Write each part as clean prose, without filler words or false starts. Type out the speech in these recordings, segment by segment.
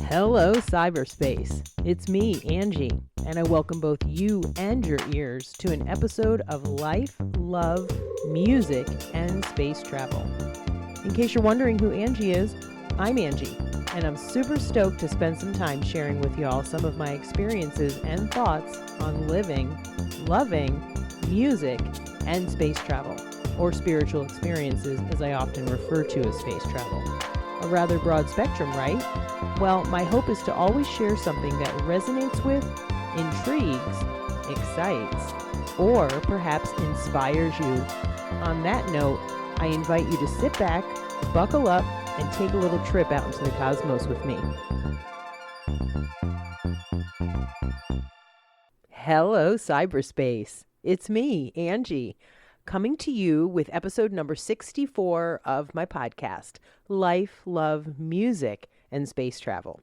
Hello, cyberspace. It's me, Angie, and I welcome both you and your ears to an episode of Life, Love, Music, and Space Travel. In case you're wondering who Angie is, I'm Angie, and I'm super stoked to spend some time sharing with y'all some of my experiences and thoughts on living, loving, music, and space travel, or spiritual experiences as I often refer to as space travel. A rather broad spectrum, right? Well, my hope is to always share something that resonates with, intrigues, excites, or perhaps inspires you. On that note, I invite you to sit back, buckle up, and take a little trip out into the cosmos with me. Hello, cyberspace. It's me, Angie, coming to you with episode number 64 of my podcast, Life, Love, Music, and Space Travel.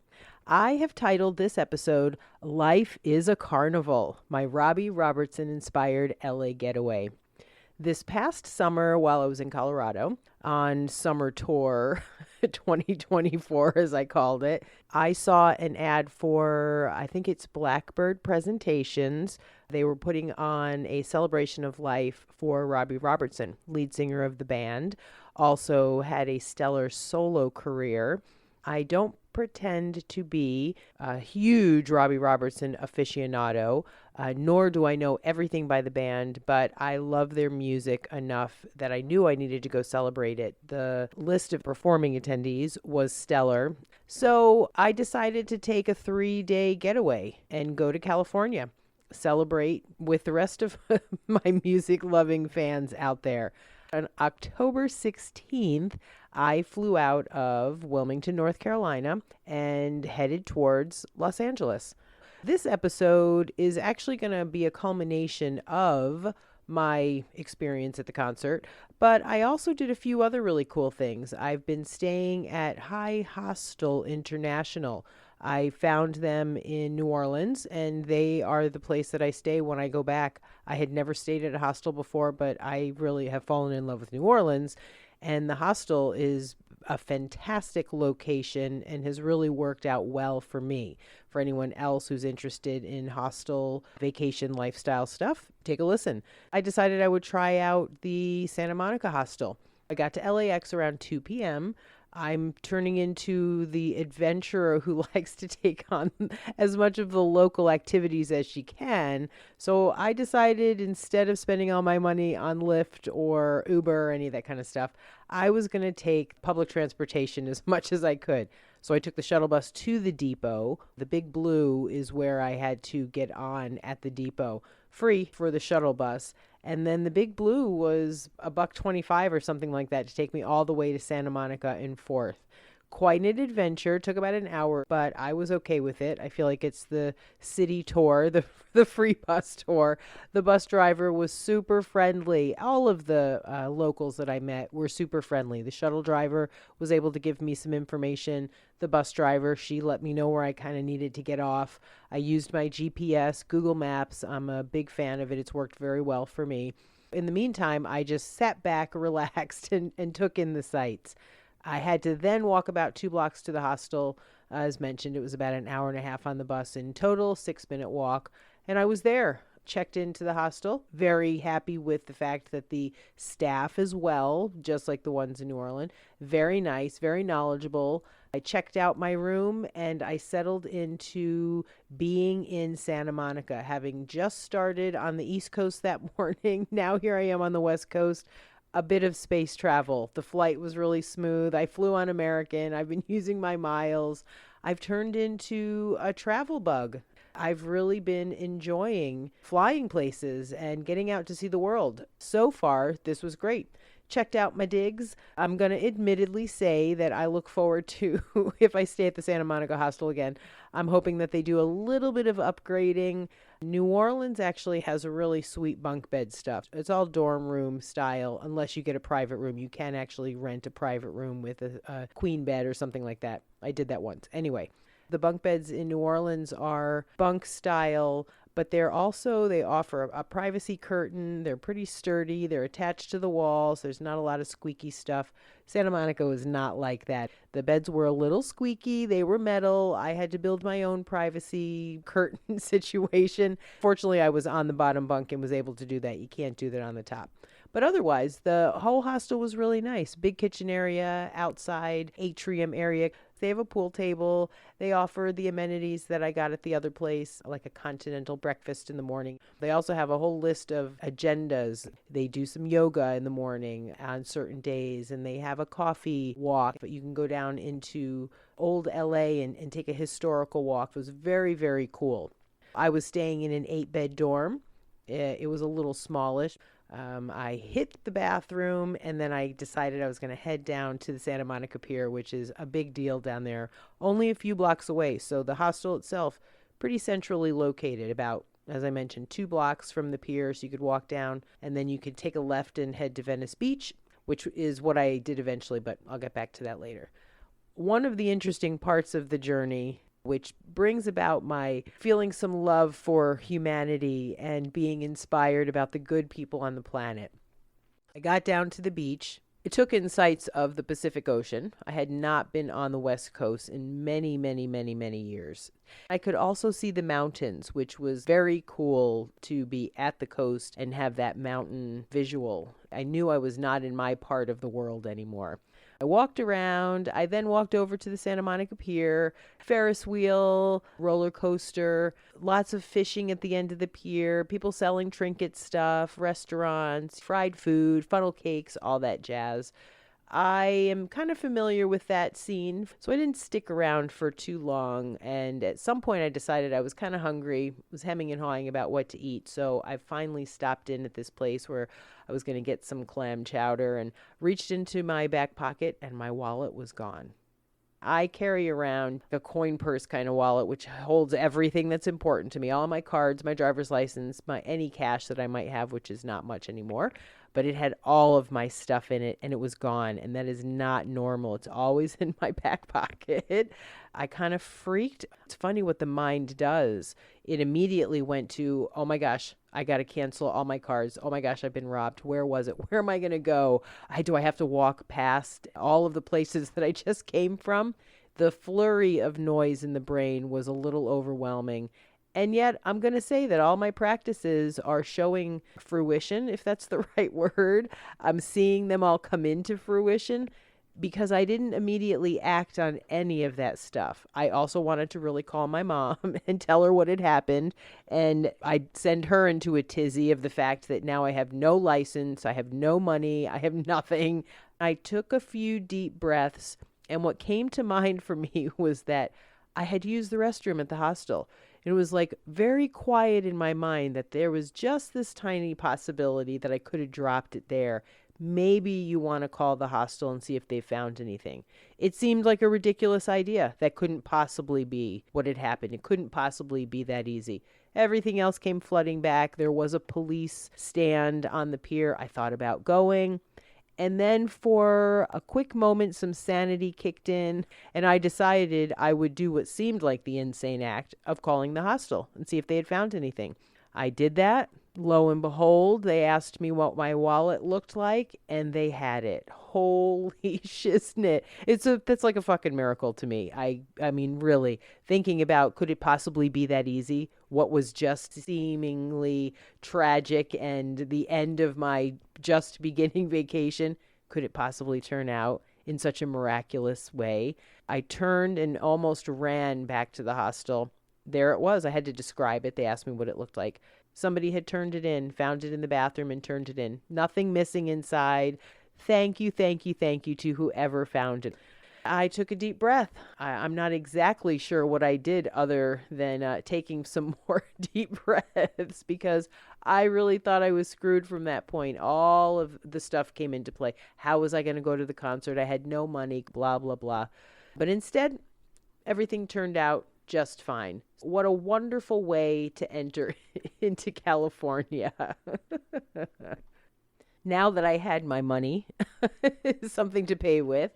I have titled this episode, Life is a Carnival, my Robbie Robertson inspired LA getaway. This past summer, while I was in Colorado on summer tour 2024, as I called it, I saw an ad for, I think it's Blackbird Presentations. They were putting on a celebration of life for Robbie Robertson, lead singer of the band, also had a stellar solo career. I don't pretend to be a huge Robbie Robertson aficionado, nor do I know everything by the band, but I love their music enough that I knew I needed to go celebrate it. The list of performing attendees was stellar, so I decided to take a 3-day getaway and go to California, celebrate with the rest of my music-loving fans out there. On October 16th, I flew out of Wilmington, North Carolina, and headed towards Los Angeles. This episode is actually going to be a culmination of my experience at the concert, but I also did a few other really cool things. I've been staying at High Hostel International. I found them in New Orleans, and they are the place that I stay when I go back. I had never stayed at a hostel before, but I really have fallen in love with New Orleans, and the hostel is a fantastic location and has really worked out well for me. For anyone else who's interested in hostel vacation lifestyle stuff, take a listen. I decided I would try out the Santa Monica hostel. I got to LAX around 2 p.m. I'm turning into the adventurer who likes to take on as much of the local activities as she can. So I decided instead of spending all my money on Lyft or Uber or any of that kind of stuff, I was going to take public transportation as much as I could. So I took the shuttle bus to the depot. The Big Blue is where I had to get on at the depot, free for the shuttle bus. And then the Big Blue was $1.25 or something like that to take me all the way to Santa Monica and forth. Quite an adventure. Took about an hour, but I was okay with it. I feel like it's the city tour, the free bus tour. The bus driver was super friendly. All of the locals that I met were super friendly. The shuttle driver was able to give me some information. The bus driver, she let me know where I kind of needed to get off. I used my GPS, Google Maps. I'm a big fan of it. It's worked very well for me. In the meantime, I just sat back, relaxed, and took in the sights. I had to then walk about 2 blocks to the hostel. As mentioned, it was about an hour and a half on the bus in total, 6-minute walk. And I was there, checked into the hostel. Very happy with the fact that the staff as well, just like the ones in New Orleans, very nice, very knowledgeable. I checked out my room and I settled into being in Santa Monica, having just started on the East Coast that morning. Now here I am on the West Coast. A bit of space travel. The flight was really smooth. I flew on American. I've been using my miles. I've turned into a travel bug. I've really been enjoying flying places and getting out to see the world. So far, this was great. Checked out my digs. I'm going to admittedly say that I look forward to, if I stay at the Santa Monica hostel again, I'm hoping that they do a little bit of upgrading. New Orleans actually has a really sweet bunk bed stuff. It's all dorm room style, unless you get a private room. You can actually rent a private room with a queen bed or something like that. I did that once. Anyway, the bunk beds in New Orleans are bunk style, but they offer a privacy curtain. They're pretty sturdy. They're attached to the walls. There's not a lot of squeaky stuff. Santa Monica was not like that. The beds were a little squeaky. They were metal. I had to build my own privacy curtain situation. Fortunately, I was on the bottom bunk and was able to do that. You can't do that on the top. But otherwise, the whole hostel was really nice. Big kitchen area, outside atrium area. They have a pool table. They offer the amenities that I got at the other place, like a continental breakfast in the morning. They also have a whole list of agendas. They do some yoga in the morning on certain days, and they have a coffee walk. But you can go down into old LA and take a historical walk. It was very, very cool. I was staying in an 8-bed dorm. It was a little smallish. I hit the bathroom, and then I decided I was going to head down to the Santa Monica Pier, which is a big deal down there, only a few blocks away. So the hostel itself, pretty centrally located, about, as I mentioned, 2 blocks from the pier. So you could walk down, and then you could take a left and head to Venice Beach, which is what I did eventually, but I'll get back to that later. One of the interesting parts of the journey, which brings about my feeling some love for humanity and being inspired about the good people on the planet. I got down to the beach. It took in sights of the Pacific Ocean. I had not been on the West Coast in many, many, many, many years. I could also see the mountains, which was very cool to be at the coast and have that mountain visual. I knew I was not in my part of the world anymore. I walked around. I then walked over to the Santa Monica Pier, Ferris wheel, roller coaster, lots of fishing at the end of the pier, people selling trinket stuff, restaurants, fried food, funnel cakes, all that jazz. I am kind of familiar with that scene, so I didn't stick around for too long. And at some point I decided I was kind of hungry, was hemming and hawing about what to eat. So I finally stopped in at this place where I was going to get some clam chowder and reached into my back pocket, and my wallet was gone. I carry around a coin purse kind of wallet, which holds everything that's important to me. All my cards, my driver's license, any cash that I might have, which is not much anymore. But it had all of my stuff in it, and it was gone. And that is not normal. It's always in my back pocket. I kind of freaked. It's funny what the mind does. It immediately went to, oh my gosh, I got to cancel all my cards. Oh my gosh, I've been robbed. Where was it? Where am I going to go? Do I have to walk past all of the places that I just came from? The flurry of noise in the brain was a little overwhelming. And yet I'm going to say that all my practices are showing fruition, if that's the right word. I'm seeing them all come into fruition because I didn't immediately act on any of that stuff. I also wanted to really call my mom and tell her what had happened. And I'd send her into a tizzy of the fact that now I have no license, I have no money, I have nothing. I took a few deep breaths, and what came to mind for me was that I had used the restroom at the hostel. It was like very quiet in my mind that there was just this tiny possibility that I could have dropped it there. Maybe you want to call the hostel and see if they found anything. It seemed like a ridiculous idea. That couldn't possibly be what had happened. It couldn't possibly be that easy. Everything else came flooding back. There was a police stand on the pier. I thought about going. And then for a quick moment, some sanity kicked in, and I decided I would do what seemed like the insane act of calling the hostel and see if they had found anything. I did that. Lo and behold, they asked me what my wallet looked like, and they had it. Holy shiznit. That's like a fucking miracle to me. I mean, really, thinking about, could it possibly be that easy? What was just seemingly tragic and the end of my just beginning vacation, could it possibly turn out in such a miraculous way? I turned and almost ran back to the hostel. There it was. I had to describe it. They asked me what it looked like. Somebody had turned it in, found it in the bathroom and turned it in. Nothing missing inside. Thank you, thank you, thank you to whoever found it. I took a deep breath. I'm not exactly sure what I did other than taking some more deep breaths because I really thought I was screwed from that point. All of the stuff came into play. How was I going to go to the concert? I had no money, blah, blah, blah. But instead, everything turned out just fine. What a wonderful way to enter into California. Now that I had my money, something to pay with,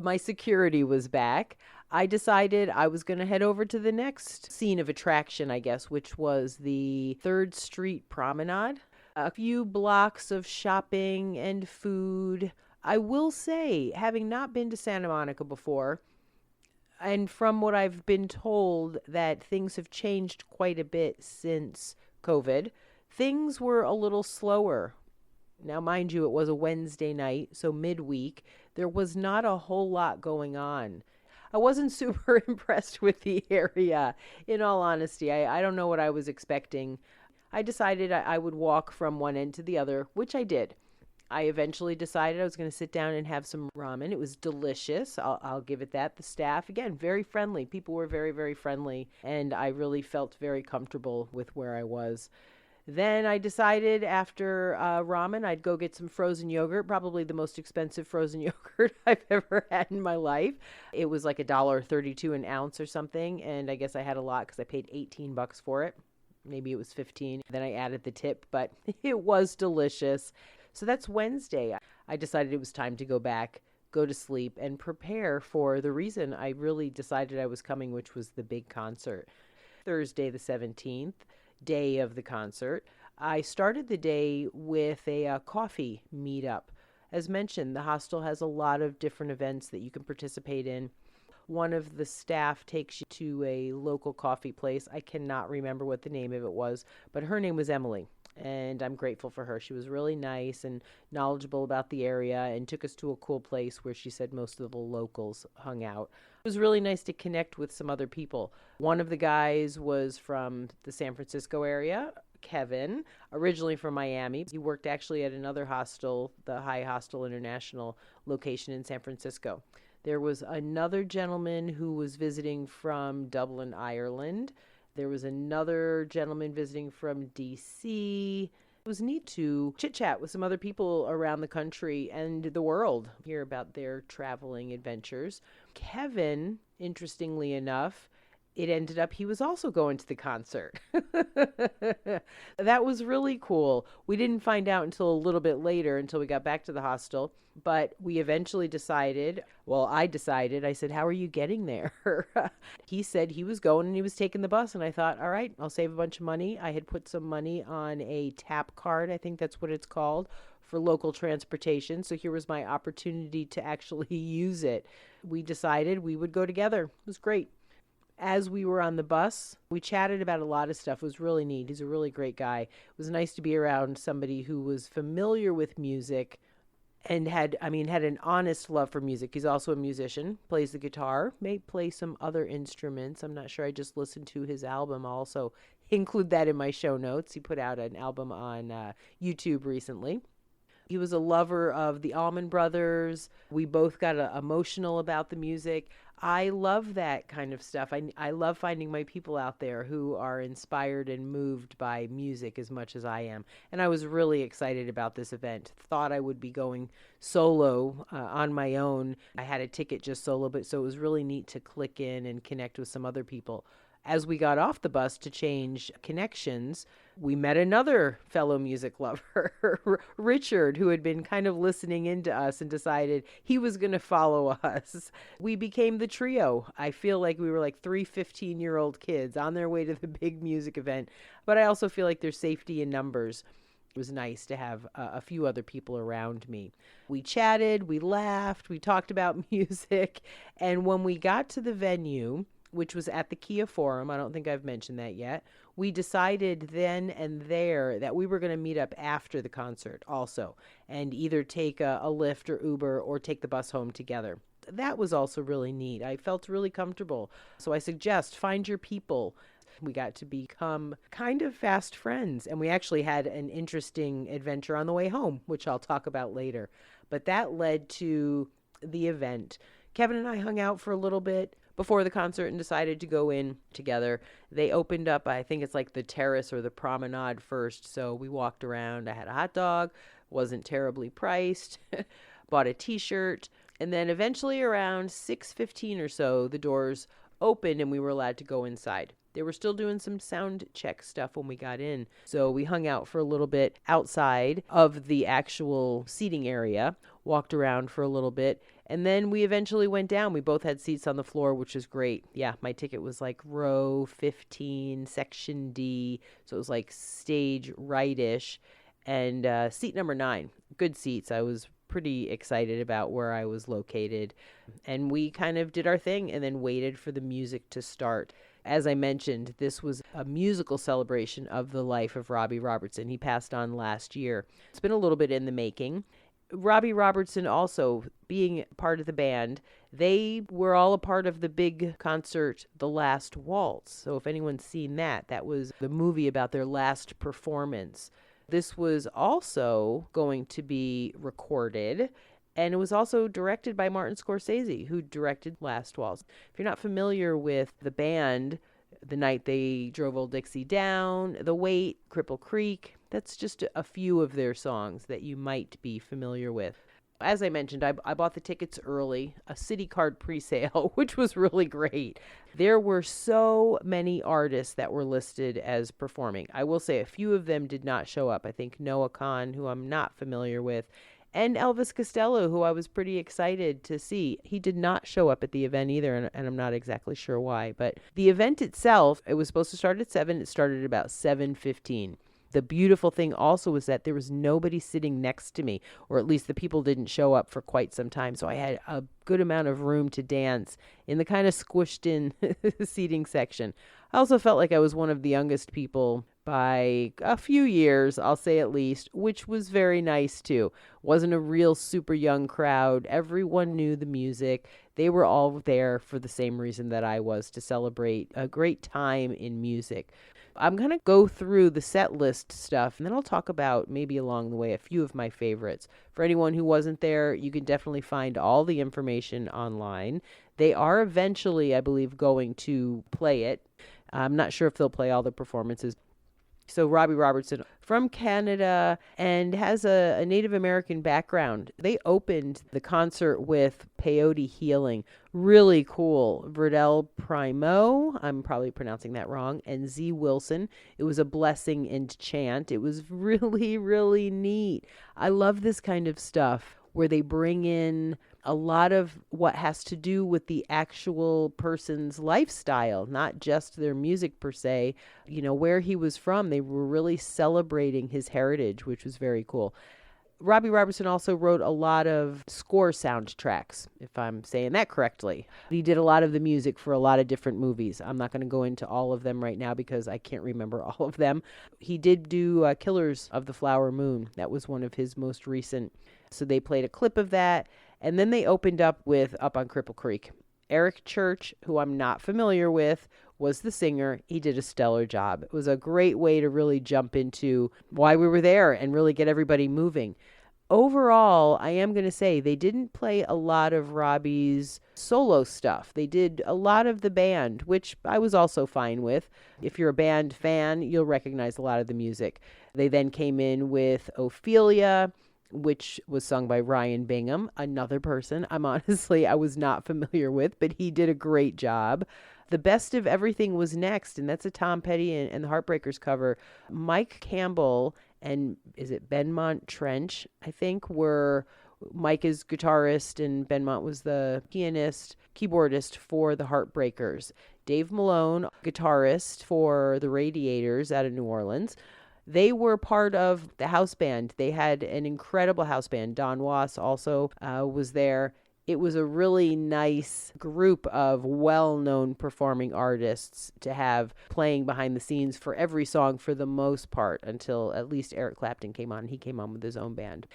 my security was back. I decided I was going to head over to the next scene of attraction, I guess, which was the 3rd Street Promenade. A few blocks of shopping and food. I will say, having not been to Santa Monica before, and from what I've been told that things have changed quite a bit since COVID, things were a little slower. Now, mind you, it was a Wednesday night, so midweek. There was not a whole lot going on. I wasn't super impressed with the area, in all honesty. I don't know what I was expecting. I decided I would walk from one end to the other, which I did. I eventually decided I was going to sit down and have some ramen. It was delicious. I'll give it that. The staff, again, very friendly. People were very, very friendly, and I really felt very comfortable with where I was. Then I decided after ramen, I'd go get some frozen yogurt, probably the most expensive frozen yogurt I've ever had in my life. It was like $1.32 an ounce or something, and I guess I had a lot because I paid $18 for it. Maybe it was 15. Then I added the tip, but it was delicious. So that's Wednesday. I decided it was time to go back, go to sleep, and prepare for the reason I really decided I was coming, which was the big concert. Thursday the 17th, day of the concert. I started the day with a coffee meetup. As mentioned, the hostel has a lot of different events that you can participate in. One of the staff takes you to a local coffee place. I cannot remember what the name of it was, but her name was Emily, and I'm grateful for her. She was really nice and knowledgeable about the area and took us to a cool place where she said most of the locals hung out. It was really nice to connect with some other people. One of the guys was from the San Francisco area, Kevin, originally from Miami. He worked actually at another hostel, the High Hostel International location in San Francisco. There was another gentleman who was visiting from Dublin, Ireland. There was another gentleman visiting from D.C. It was neat to chit-chat with some other people around the country and the world, hear about their traveling adventures. Kevin, interestingly enough, it ended up he was also going to the concert. That was really cool. We didn't find out until a little bit later, until we got back to the hostel, but we eventually decided, I said, how are you getting there? He said he was going and he was taking the bus, and I thought, all right, I'll save a bunch of money. I had put some money on a tap card, I think that's what it's called, for local transportation. So here was my opportunity to actually use it. We decided we would go together. It was great. As we were on the bus, we chatted about a lot of stuff. It was really neat. He's a really great guy. It was nice to be around somebody who was familiar with music and had an honest love for music. He's also a musician, plays the guitar, may play some other instruments. I'm not sure. I just listened to his album. I'll also include that in my show notes. He put out an album on YouTube recently. He was a lover of the Allman Brothers. We both got emotional about the music. I love that kind of stuff. I love finding my people out there who are inspired and moved by music as much as I am. And I was really excited about this event. Thought I would be going solo on my own. I had a ticket just solo, but so it was really neat to click in and connect with some other people. As we got off the bus to change connections, we met another fellow music lover, Richard, who had been kind of listening into us and decided he was going to follow us. We became the trio. I feel like we were like 3 15-year-old kids on their way to the big music event, but I also feel like there's safety in numbers. It was nice to have a few other people around me. We chatted, we laughed, we talked about music, and when we got to the venue, which was at the Kia Forum, I don't think I've mentioned that yet, we decided then and there that we were going to meet up after the concert also and either take a Lyft or Uber or take the bus home together. That was also really neat. I felt really comfortable. So I suggest find your people. We got to become kind of fast friends, and we actually had an interesting adventure on the way home, which I'll talk about later. But that led to the event. Kevin and I hung out for a little bit before the concert and decided to go in together. They opened up, I think it's like the terrace or the promenade first. So we walked around. I had a hot dog, wasn't terribly priced, bought a t-shirt. And then eventually around 6:15 or so, the doors opened and we were allowed to go inside. They were still doing some sound check stuff when we got in. So we hung out for a little bit outside of the actual seating area, walked around for a little bit, and then we eventually went down. We both had seats on the floor, which was great. Yeah, my ticket was like row 15, section D. So it was like stage right-ish. And seat number 9, good seats. I was pretty excited about where I was located. And we kind of did our thing and then waited for the music to start. As I mentioned, this was a musical celebration of the life of Robbie Robertson. He passed on last year. It's been a little bit in the making. Robbie Robertson also being part of the band, they were all a part of the big concert, The Last Waltz. So if anyone's seen that, that was the movie about their last performance. This was also going to be recorded, and it was also directed by Martin Scorsese, who directed Last Waltz. If you're not familiar with the band, The Night They Drove Old Dixie Down, The Wait, Cripple Creek, that's just a few of their songs that you might be familiar with. As I mentioned, I bought the tickets early, a City Card pre-sale, which was really great. There were so many artists that were listed as performing. I will say a few of them did not show up. I think Noah Kahan, who I'm not familiar with, and Elvis Costello, who I was pretty excited to see. He did not show up at the event either, and I'm not exactly sure why. But the event itself, it was supposed to start at 7. It started at about 7:15. The beautiful thing also was that there was nobody sitting next to me, or at least the people didn't show up for quite some time. So I had a good amount of room to dance in the kind of squished in seating section. I also felt like I was one of the youngest people by a few years, I'll say at least, which was very nice too. Wasn't a real super young crowd. Everyone knew the music. They were all there for the same reason that I was, to celebrate a great time in music. I'm going to go through the set list stuff, and then I'll talk about, maybe along the way, a few of my favorites. For anyone who wasn't there, you can definitely find all the information online. They are eventually, I believe, going to play it. I'm not sure if they'll play all the performances. So Robbie Robertson from Canada and has a Native American background. They opened the concert with Peyote Healing. Really cool. Verdell Primo, I'm probably pronouncing that wrong, and Z Wilson. It was a blessing and chant. It was really, really neat. I love this kind of stuff where they bring in a lot of what has to do with the actual person's lifestyle, not just their music per se. You know, where he was from, they were really celebrating his heritage, which was very cool. Robbie Robertson also wrote a lot of score soundtracks, if I'm saying that correctly. He did a lot of the music for a lot of different movies. I'm not going to go into all of them right now because I can't remember all of them. He did do Killers of the Flower Moon. That was one of his most recent. So they played a clip of that. And then they opened up with Up on Cripple Creek. Eric Church, who I'm not familiar with, was the singer. He did a stellar job. It was a great way to really jump into why we were there and really get everybody moving. Overall, I am going to say they didn't play a lot of Robbie's solo stuff. They did a lot of the band, which I was also fine with. If you're a band fan, you'll recognize a lot of the music. They then came in with Ophelia, which was sung by Ryan Bingham, another person I was not familiar with, but he did a great job. The Best of Everything was next, and that's a Tom Petty and the Heartbreakers cover. Mike Campbell and is it Benmont Trench, I think, were Mike is guitarist and Benmont was the pianist, keyboardist for the Heartbreakers. Dave Malone, guitarist for the Radiators out of New Orleans. They were part of the house band. They had an incredible house band. Don Was also was there. It was a really nice group of well-known performing artists to have playing behind the scenes for every song for the most part, until at least Eric Clapton came on. He came on with his own band.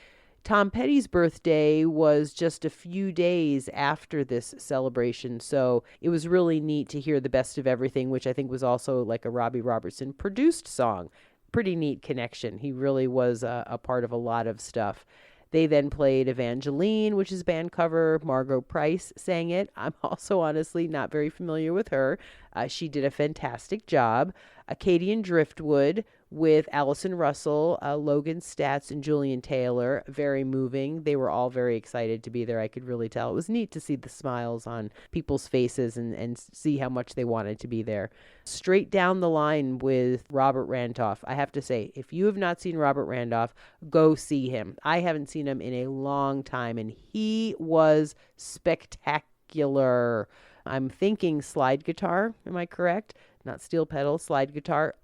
Tom Petty's birthday was just a few days after this celebration, so it was really neat to hear The Best of Everything, which I think was also like a Robbie Robertson produced song. Pretty neat connection. He really was a part of a lot of stuff. They then played Evangeline, which is a band cover. Margot Price sang it. I'm also honestly not very familiar with her. She did a fantastic job. Acadian Driftwood, with Allison Russell, Logan Statz, and Julian Taylor. Very moving. They were all very excited to be there. I could really tell. It was neat to see the smiles on people's faces and see how much they wanted to be there. Straight down the line with Robert Randolph. I have to say, if you have not seen Robert Randolph, go see him. I haven't seen him in a long time, and he was spectacular. I'm thinking slide guitar. Am I correct? Not steel pedal, slide guitar.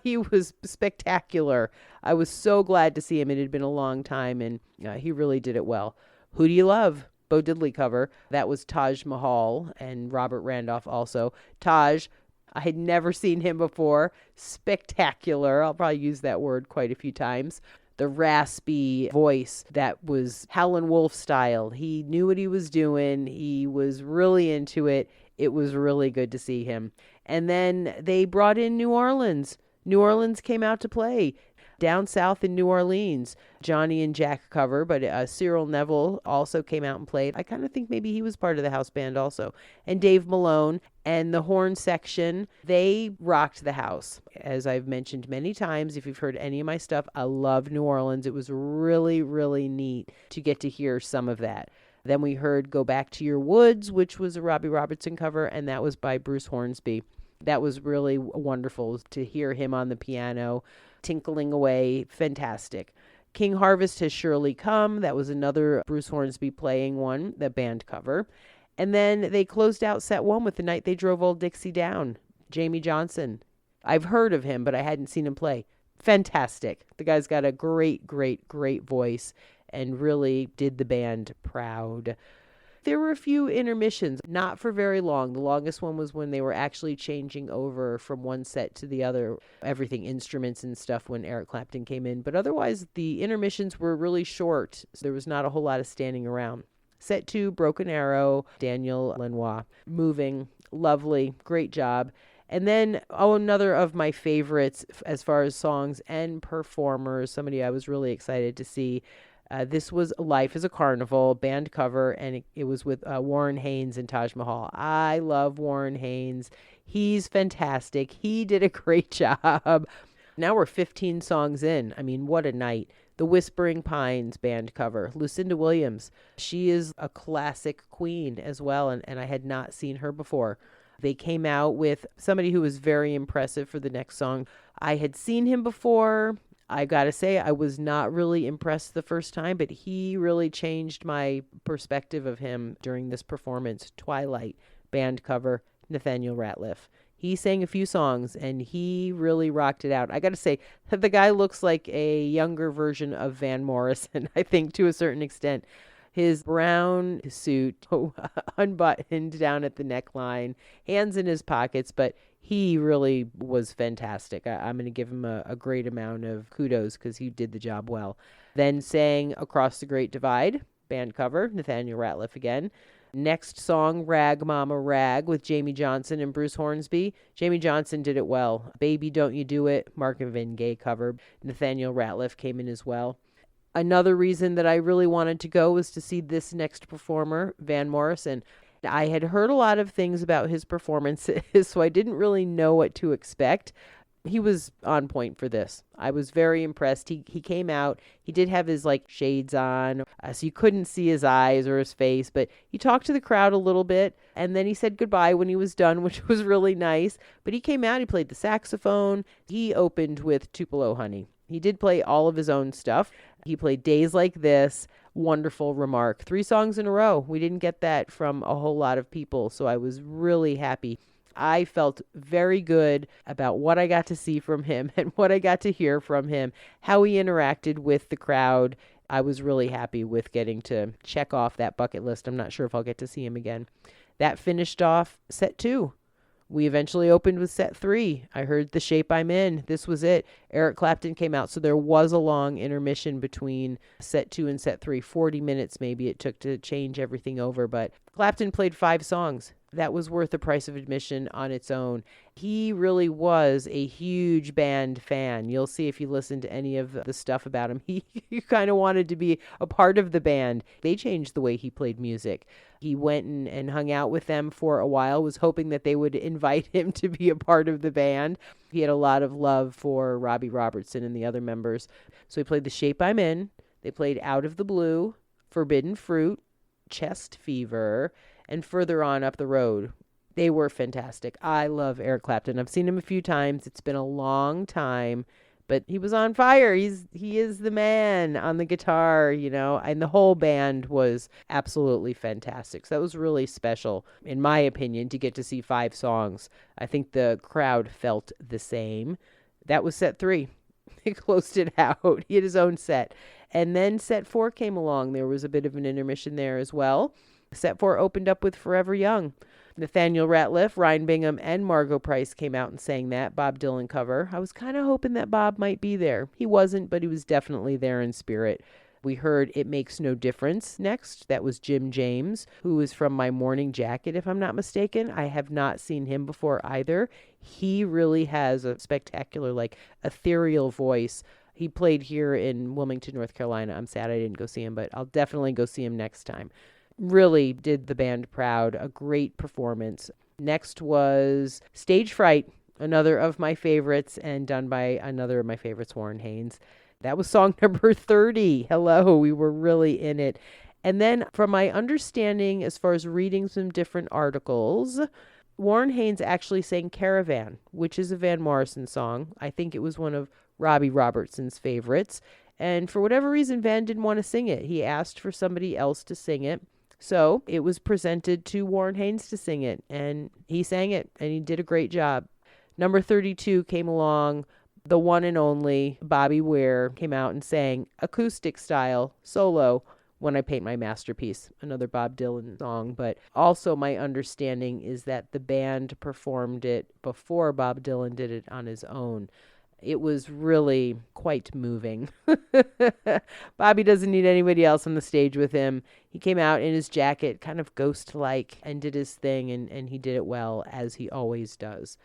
He was spectacular. I was so glad to see him. It had been a long time, and he really did it well. Who Do You Love? Bo Diddley cover. That was Taj Mahal and Robert Randolph also. Taj, I had never seen him before. Spectacular. I'll probably use that word quite a few times. The raspy voice that was Howlin' Wolf style. He knew what he was doing. He was really into it. It was really good to see him. And then they brought in New Orleans. New Orleans came out to play down south in New Orleans. Johnny and Jack cover, but Cyril Neville also came out and played. I kind of think maybe he was part of the house band also. And Dave Malone and the horn section, they rocked the house. As I've mentioned many times, if you've heard any of my stuff, I love New Orleans. It was really, really neat to get to hear some of that. Then we heard Go Back to Your Woods, which was a Robbie Robertson cover, and that was by Bruce Hornsby. That was really wonderful to hear him on the piano, tinkling away. Fantastic. King Harvest Has Surely Come. That was another Bruce Hornsby playing one, the band cover. And then they closed out set one with The Night They Drove Old Dixie Down. Jamie Johnson. I've heard of him, but I hadn't seen him play. Fantastic. The guy's got a great, great, great voice and really did the band proud. There were a few intermissions, not for very long. The longest one was when they were actually changing over from one set to the other, everything, instruments and stuff, when Eric Clapton came in. But otherwise, the intermissions were really short. So there was not a whole lot of standing around. Set 2, Broken Arrow, Daniel Lanois. Moving, lovely, great job. And then, another of my favorites as far as songs and performers, somebody I was really excited to see. This was Life is a Carnival band cover, and it was with Warren Haynes and Taj Mahal. I love Warren Haynes. He's fantastic. He did a great job. Now we're 15 songs in. I mean, what a night. The Whispering Pines band cover. Lucinda Williams. She is a classic queen as well, and I had not seen her before. They came out with somebody who was very impressive for the next song. I had seen him before. I gotta say, I was not really impressed the first time, but he really changed my perspective of him during this performance. Twilight band cover, Nathaniel Rateliff. He sang a few songs, and he really rocked it out. I gotta say, the guy looks like a younger version of Van Morrison, I think, to a certain extent. His brown suit, unbuttoned down at the neckline, hands in his pockets, but he really was fantastic. I'm going to give him a great amount of kudos because he did the job well. Then sang Across the Great Divide, band cover, Nathaniel Rateliff again. Next song, Rag Mama Rag, with Jamie Johnson and Bruce Hornsby. Jamie Johnson did it well. Baby Don't You Do It, Marvin Gaye cover. Nathaniel Rateliff came in as well. Another reason that I really wanted to go was to see this next performer, Van Morrison. I had heard a lot of things about his performances, so I didn't really know what to expect. He was on point for this. I was very impressed. He came out. He did have his shades on, so you couldn't see his eyes or his face, but he talked to the crowd a little bit, and then he said goodbye when he was done, which was really nice. But he came out. He played the saxophone. He opened with Tupelo Honey. He did play all of his own stuff. He played Days Like This. Wonderful remark. 3 songs in a row. We didn't get that from a whole lot of people, so I was really happy. I felt very good about what I got to see from him and what I got to hear from him, how he interacted with the crowd. I was really happy with getting to check off that bucket list. I'm not sure if I'll get to see him again. That finished off set 2. We eventually opened with set 3. I heard The Shape I'm In. This was it. Eric Clapton came out, so there was a long intermission between set 2 and set 3. 40 minutes maybe it took to change everything over, but Clapton played 5 songs. that was worth the price of admission on its own. He really was a huge band fan. You'll see if you listen to any of the stuff about him. He kind of wanted to be a part of the band. They changed the way he played music. He went and hung out with them for a while, was hoping that they would invite him to be a part of the band. He had a lot of love for Robbie Robertson and the other members. So he played The Shape I'm In. They played Out of the Blue, Forbidden Fruit, Chest Fever, and Further On Up the Road. They were fantastic. I love Eric Clapton. I've seen him a few times. It's been a long time, but he was on fire. He is the man on the guitar, and the whole band was absolutely fantastic. So that was really special, in my opinion, to get to see 5 songs. I think the crowd felt the same. That was set 3. He closed it out. He had his own set. And then set 4 came along. There was a bit of an intermission there as well. Set 4 opened up with Forever Young. Nathaniel Rateliff, Ryan Bingham, and Margot Price came out and sang that Bob Dylan cover. I was kind of hoping that Bob might be there. He wasn't, but he was definitely there in spirit. We heard It Makes No Difference next. That was Jim James, who is from My Morning Jacket, if I'm not mistaken. I have not seen him before either. He really has a spectacular, ethereal voice. He played here in Wilmington, North Carolina. I'm sad I didn't go see him, but I'll definitely go see him next time. Really did the band proud. A great performance. Next was Stage Fright, another of my favorites, and done by another of my favorites, Warren Haynes. That was song number 30. Hello, we were really in it. And then from my understanding, as far as reading some different articles, Warren Haynes actually sang Caravan, which is a Van Morrison song. I think it was one of Robbie Robertson's favorites. And for whatever reason, Van didn't want to sing it. He asked for somebody else to sing it. So it was presented to Warren Haynes to sing it. And he sang it, and he did a great job. Number 32 came along. The one and only Bobby Weir came out and sang acoustic style, solo, When I Paint My Masterpiece, another Bob Dylan song. But also my understanding is that the band performed it before Bob Dylan did it on his own. It was really quite moving. Bobby doesn't need anybody else on the stage with him. He came out in his jacket, kind of ghost-like, and did his thing, and he did it well, as he always does.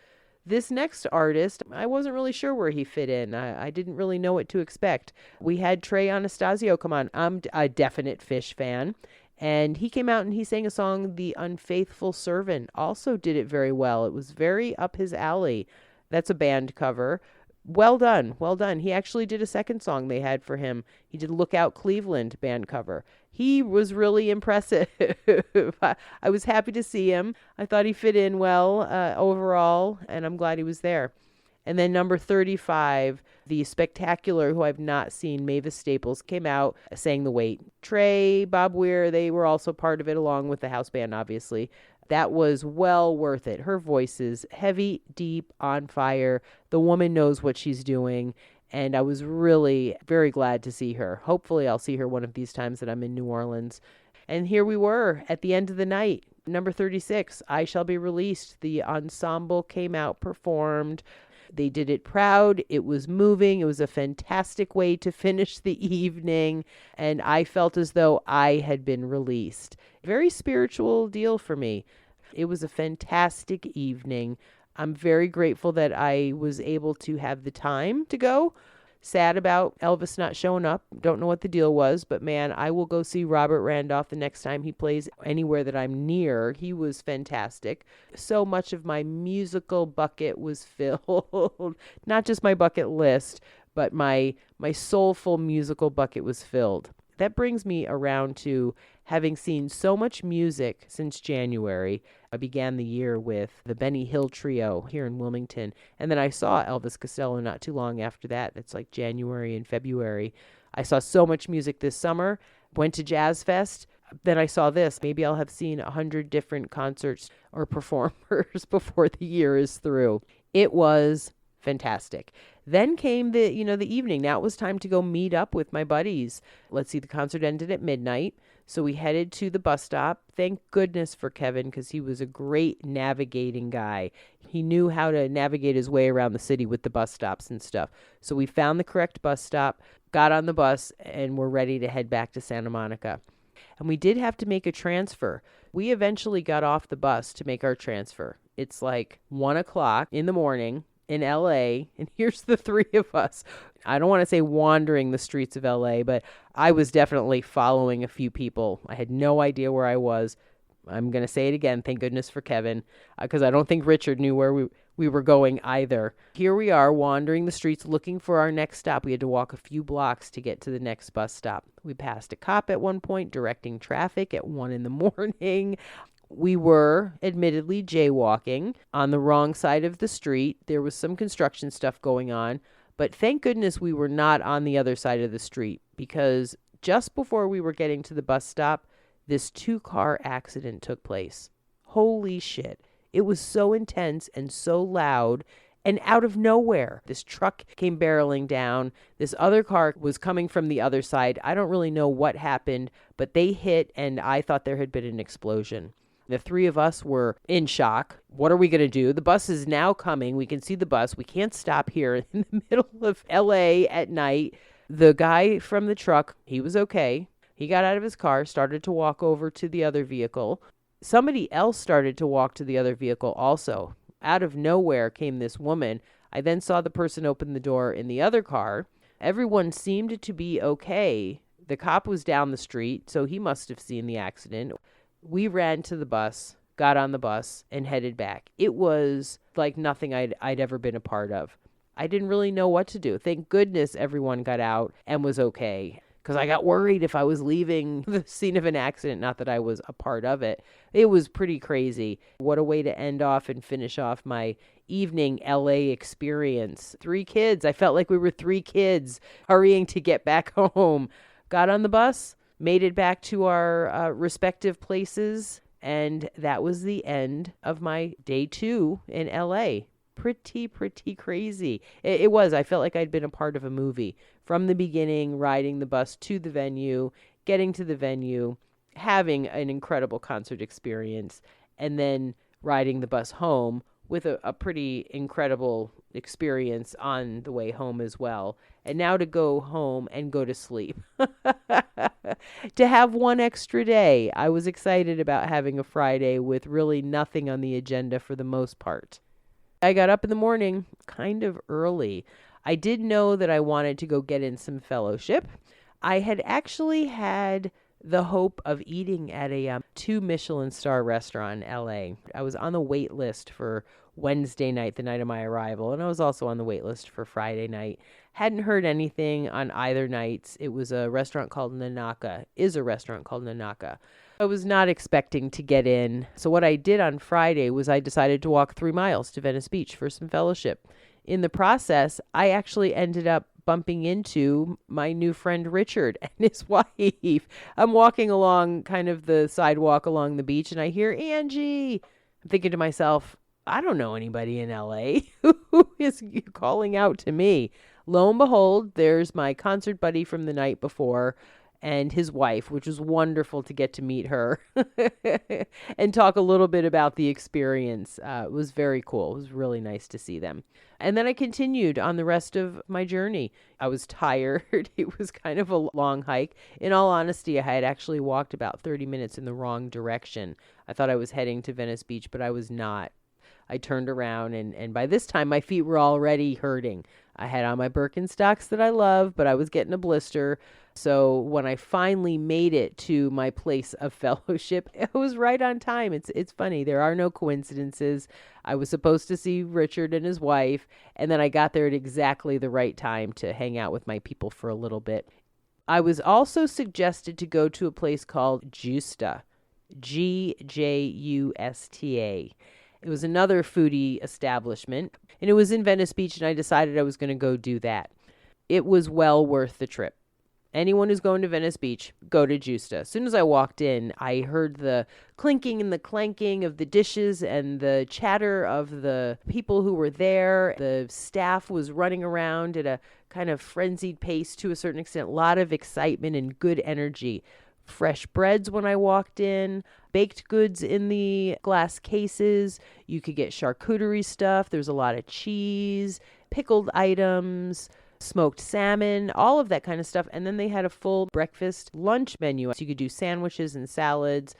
This next artist, I wasn't really sure where he fit in. I didn't really know what to expect. We had Trey Anastasio come on. I'm a definite Fish fan. And he came out and he sang a song, The Unfaithful Servant. Also did it very well. It was very up his alley. That's a band cover. Well done. Well done. He actually did a second song they had for him. He did Look Out Cleveland band cover. He was really impressive. I was happy to see him. I thought he fit in well overall, and I'm glad he was there. And then number 35, the spectacular, who I've not seen, Mavis Staples, came out, sang The Wait. Trey, Bob Weir, they were also part of it, along with the house band, obviously. That was well worth it. Her voice is heavy, deep, on fire. The woman knows what she's doing. And I was really very glad to see her. Hopefully I'll see her one of these times that I'm in New Orleans. And here we were at the end of the night. Number 36, I Shall Be Released. The ensemble came out, performed. They did it proud. It was moving. It was a fantastic way to finish the evening. And I felt as though I had been released. Very spiritual deal for me. It was a fantastic evening. I'm very grateful that I was able to have the time to go. Sad about Elvis not showing up. Don't know what the deal was, but man, I will go see Robert Randolph the next time he plays anywhere that I'm near. He was fantastic. So much of my musical bucket was filled. Not just my bucket list, but my soulful musical bucket was filled. That brings me around to having seen so much music since January. I began the year with the Benny Hill Trio here in Wilmington, and then I saw Elvis Costello not too long after that. That's like January and February. I saw so much music this summer, went to Jazz Fest, then I saw this. Maybe I'll have seen 100 different concerts or performers before the year is through. It was fantastic. Then came the evening. Now it was time to go meet up with my buddies. Let's see, the concert ended at midnight. So we headed to the bus stop. Thank goodness for Kevin, because he was a great navigating guy. He knew how to navigate his way around the city with the bus stops and stuff. So we found the correct bus stop, got on the bus, and were ready to head back to Santa Monica. And we did have to make a transfer. We eventually got off the bus to make our transfer. It's like 1 o'clock in the morning in LA, and here's the three of us. I don't want to say wandering the streets of LA, but I was definitely following a few people. I had no idea where I was. I'm going to say it again. Thank goodness for Kevin, because I don't think Richard knew where we were going either. Here we are wandering the streets looking for our next stop. We had to walk a few blocks to get to the next bus stop. We passed a cop at one point directing traffic at 1 a.m. We were admittedly jaywalking on the wrong side of the street. There was some construction stuff going on, but thank goodness we were not on the other side of the street, because just before we were getting to the bus stop, this 2-car accident took place. Holy shit. It was so intense and so loud, and out of nowhere, this truck came barreling down. This other car was coming from the other side. I don't really know what happened, but they hit, and I thought there had been an explosion. The three of us were in shock. What are we going to do? The bus is now coming. We can see the bus. We can't stop here in the middle of LA at night. The guy from the truck, he was okay. He got out of his car, started to walk over to the other vehicle. Somebody else started to walk to the other vehicle also. Out of nowhere came this woman. I then saw the person open the door in the other car. Everyone seemed to be okay. The cop was down the street, so he must have seen the accident. We ran to the bus, got on the bus, and headed back. It was like nothing I'd ever been a part of. I didn't really know what to do. Thank goodness everyone got out and was okay, because I got worried if I was leaving the scene of an accident, not that I was a part of it. It was pretty crazy. What a way to end off and finish off my evening LA experience. 3 kids. I felt like we were 3 kids hurrying to get back home. Got on the bus, made it back to our respective places, and that was the end of my day 2 in LA. Pretty crazy. It was. I felt like I'd been a part of a movie. From the beginning, riding the bus to the venue, getting to the venue, having an incredible concert experience, and then riding the bus home with a pretty incredible experience on the way home as well. And now to go home and go to sleep. To have one extra day. I was excited about having a Friday with really nothing on the agenda for the most part. I got up in the morning kind of early. I did know that I wanted to go get in some fellowship. I had actually had the hope of eating at a 2 Michelin star restaurant in LA. I was on the wait list for Wednesday night, the night of my arrival, and I was also on the wait list for Friday night. Hadn't heard anything on either nights. It was a restaurant called Nanaka, I was not expecting to get in. So what I did on Friday was I decided to walk 3 miles to Venice Beach for some fellowship. In the process, I actually ended up bumping into my new friend Richard and his wife. I'm walking along kind of the sidewalk along the beach, and I hear Angie. I'm thinking to myself, I don't know anybody in LA. Who is calling out to me? Lo and behold, there's my concert buddy from the night before and his wife, which was wonderful to get to meet her and talk a little bit about the experience. It was very cool. It was really nice to see them. And then I continued on the rest of my journey. I was tired. It was kind of a long hike. In all honesty, I had actually walked about 30 minutes in the wrong direction. I thought I was heading to Venice Beach, but I was not. I turned around, and by this time, my feet were already hurting. I had on my Birkenstocks that I love, but I was getting a blister. So when I finally made it to my place of fellowship, it was right on time. It's funny. There are no coincidences. I was supposed to see Richard and his wife, and then I got there at exactly the right time to hang out with my people for a little bit. I was also suggested to go to a place called Justa, Gjusta. It was another foodie establishment, and it was in Venice Beach, and I decided I was going to go do that. It was well worth the trip. Anyone who's going to Venice Beach, go to Justa. As soon as I walked in, I heard the clinking and the clanking of the dishes and the chatter of the people who were there. The staff was running around at a kind of frenzied pace to a certain extent. A lot of excitement and good energy. Fresh breads when I walked in, baked goods in the glass cases. You could get charcuterie stuff. There's a lot of cheese, pickled items, smoked salmon, all of that kind of stuff. And then they had a full breakfast lunch menu. So you could do sandwiches and salads.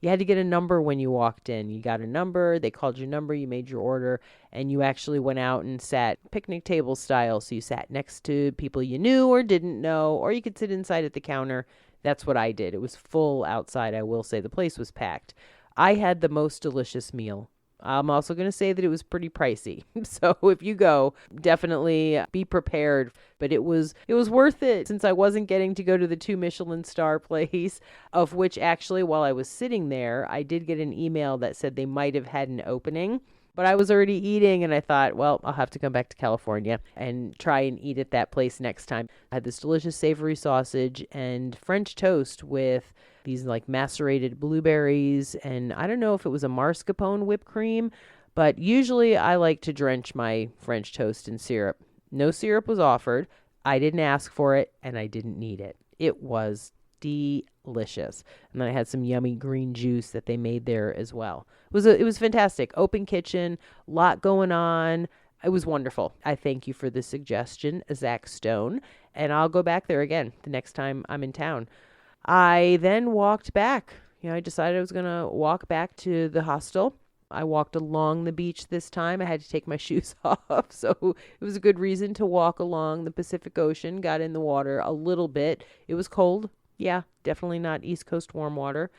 You had to get a number when you walked in. You got a number, they called your number, you made your order, and you actually went out and sat picnic table style. So you sat next to people you knew or didn't know, or you could sit inside at the counter. That's what I did. It was full outside. I will say the place was packed. I had the most delicious meal. I'm also going to say that it was pretty pricey. So if you go, definitely be prepared. But it was worth it, since I wasn't getting to go to the 2 Michelin star place, of which actually while I was sitting there, I did get an email that said they might have had an opening. But I was already eating, and I thought, well, I'll have to come back to California and try and eat at that place next time. I had this delicious savory sausage and French toast with these like macerated blueberries, and I don't know if it was a mascarpone whipped cream, but usually I like to drench my French toast in syrup. No syrup was offered. I didn't ask for it, and I didn't need it. It was delicious. And then I had some yummy green juice that they made there as well. It was fantastic. Open kitchen, lot going on. It was wonderful. I thank you for the suggestion, Zach Stone, and I'll go back there again the next time I'm in town. I then walked back. I decided I was going to walk back to the hostel. I walked along the beach this time. I had to take my shoes off, so it was a good reason to walk along the Pacific Ocean. Got in the water a little bit. It was cold. Yeah, definitely not East Coast warm water.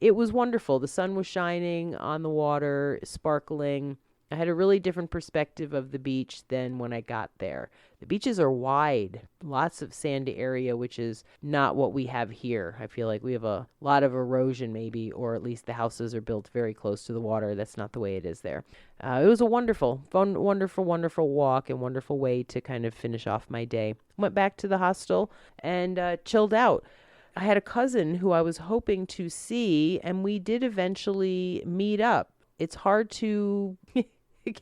It was wonderful. The sun was shining on the water, sparkling. I had a really different perspective of the beach than when I got there. The beaches are wide, lots of sandy area, which is not what we have here. I feel like we have a lot of erosion maybe, or at least the houses are built very close to the water. That's not the way it is there. It was a wonderful, fun, wonderful walk and wonderful way to kind of finish off my day. Went back to the hostel and chilled out. I had a cousin who I was hoping to see, and we did eventually meet up. It's hard to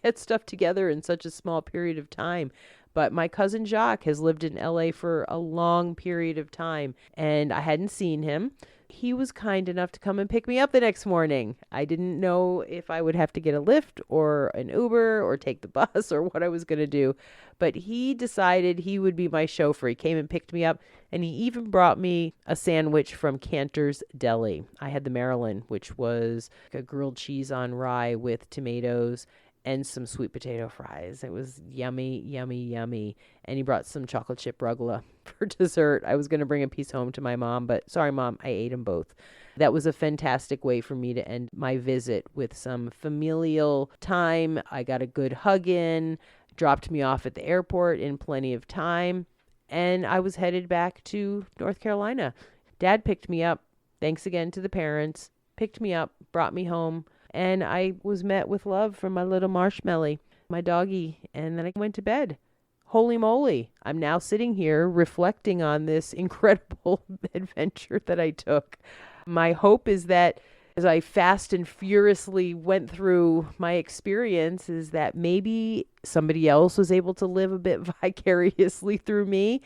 get stuff together in such a small period of time. But my cousin Jacques has lived in LA for a long period of time, and I hadn't seen him. He was kind enough to come and pick me up the next morning. I didn't know if I would have to get a Lyft or an Uber or take the bus or what I was going to do. But he decided he would be my chauffeur. He came and picked me up, and he even brought me a sandwich from Cantor's Deli. I had the Maryland, which was a grilled cheese on rye with tomatoes and some sweet potato fries. It was yummy, yummy, yummy. And he brought some chocolate chip rugelach for dessert. I was going to bring a piece home to my mom, but sorry, Mom, I ate them both. That was a fantastic way for me to end my visit with some familial time. I got a good hug in, dropped me off at the airport in plenty of time, and I was headed back to North Carolina. Dad picked me up. Thanks again to the parents. Picked me up, brought me home. And I was met with love from my little marshmallow, my doggy, and then I went to bed. Holy moly. I'm now sitting here reflecting on this incredible adventure that I took. My hope is that as I fast and furiously went through my experience, is that maybe somebody else was able to live a bit vicariously through me.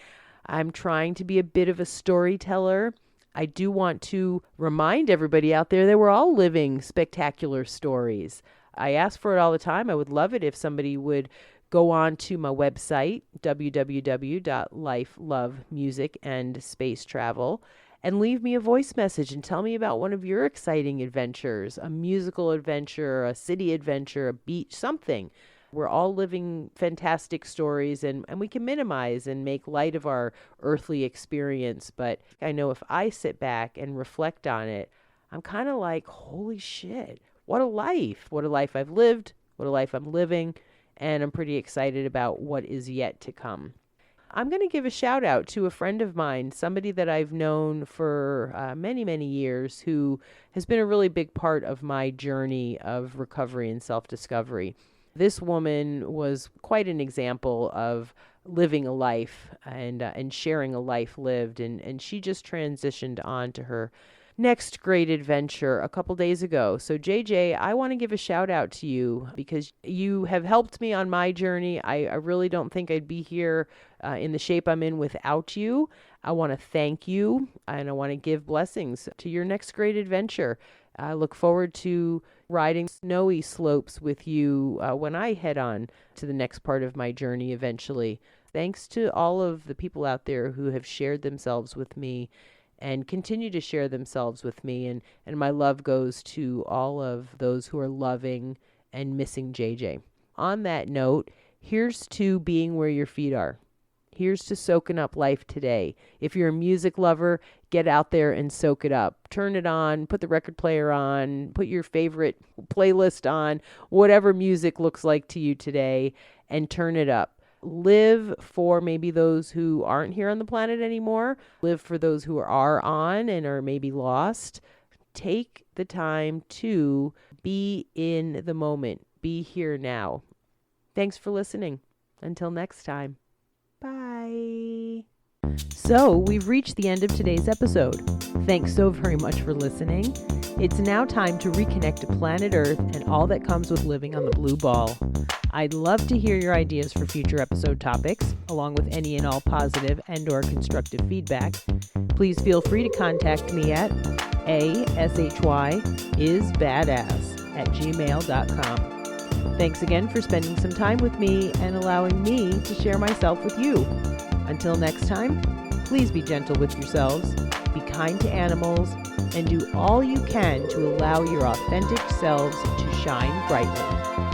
I'm trying to be a bit of a storyteller. I do want to remind everybody out there that we're all living spectacular stories. I ask for it all the time. I would love it if somebody would go on to my website, www.life-love-music-and-space-travel, and leave me a voice message and tell me about one of your exciting adventures, a musical adventure, a city adventure, a beach, something. We're all living fantastic stories, and we can minimize and make light of our earthly experience. But I know if I sit back and reflect on it, I'm kind of like, holy shit, what a life. What a life I've lived, what a life I'm living, and I'm pretty excited about what is yet to come. I'm going to give a shout out to a friend of mine, somebody that I've known for many, many years, who has been a really big part of my journey of recovery and self-discovery. This woman was quite an example of living a life and sharing a life lived. And she just transitioned on to her next great adventure a couple days ago. So JJ, I want to give a shout out to you because you have helped me on my journey. I really don't think I'd be here in the shape I'm in without you. I want to thank you, and I want to give blessings to your next great adventure. I look forward to riding snowy slopes with you when I head on to the next part of my journey eventually. Thanks to all of the people out there who have shared themselves with me and continue to share themselves with me. And my love goes to all of those who are loving and missing JJ. On that note, here's to being where your feet are. Here's to soaking up life today. If you're a music lover, get out there and soak it up. Turn it on, put the record player on, put your favorite playlist on, whatever music looks like to you today, and turn it up. Live for maybe those who aren't here on the planet anymore. Live for those who are on and are maybe lost. Take the time to be in the moment. Be here now. Thanks for listening. Until next time. Bye. So we've reached the end of today's episode. Thanks so very much for listening. It's now time to reconnect to planet Earth and all that comes with living on the blue ball. I'd love to hear your ideas for future episode topics, along with any and all positive and or constructive feedback. Please feel free to contact me at ashysbadass@gmail.com. Thanks again for spending some time with me and allowing me to share myself with you. Until next time, please be gentle with yourselves, be kind to animals, and do all you can to allow your authentic selves to shine brightly.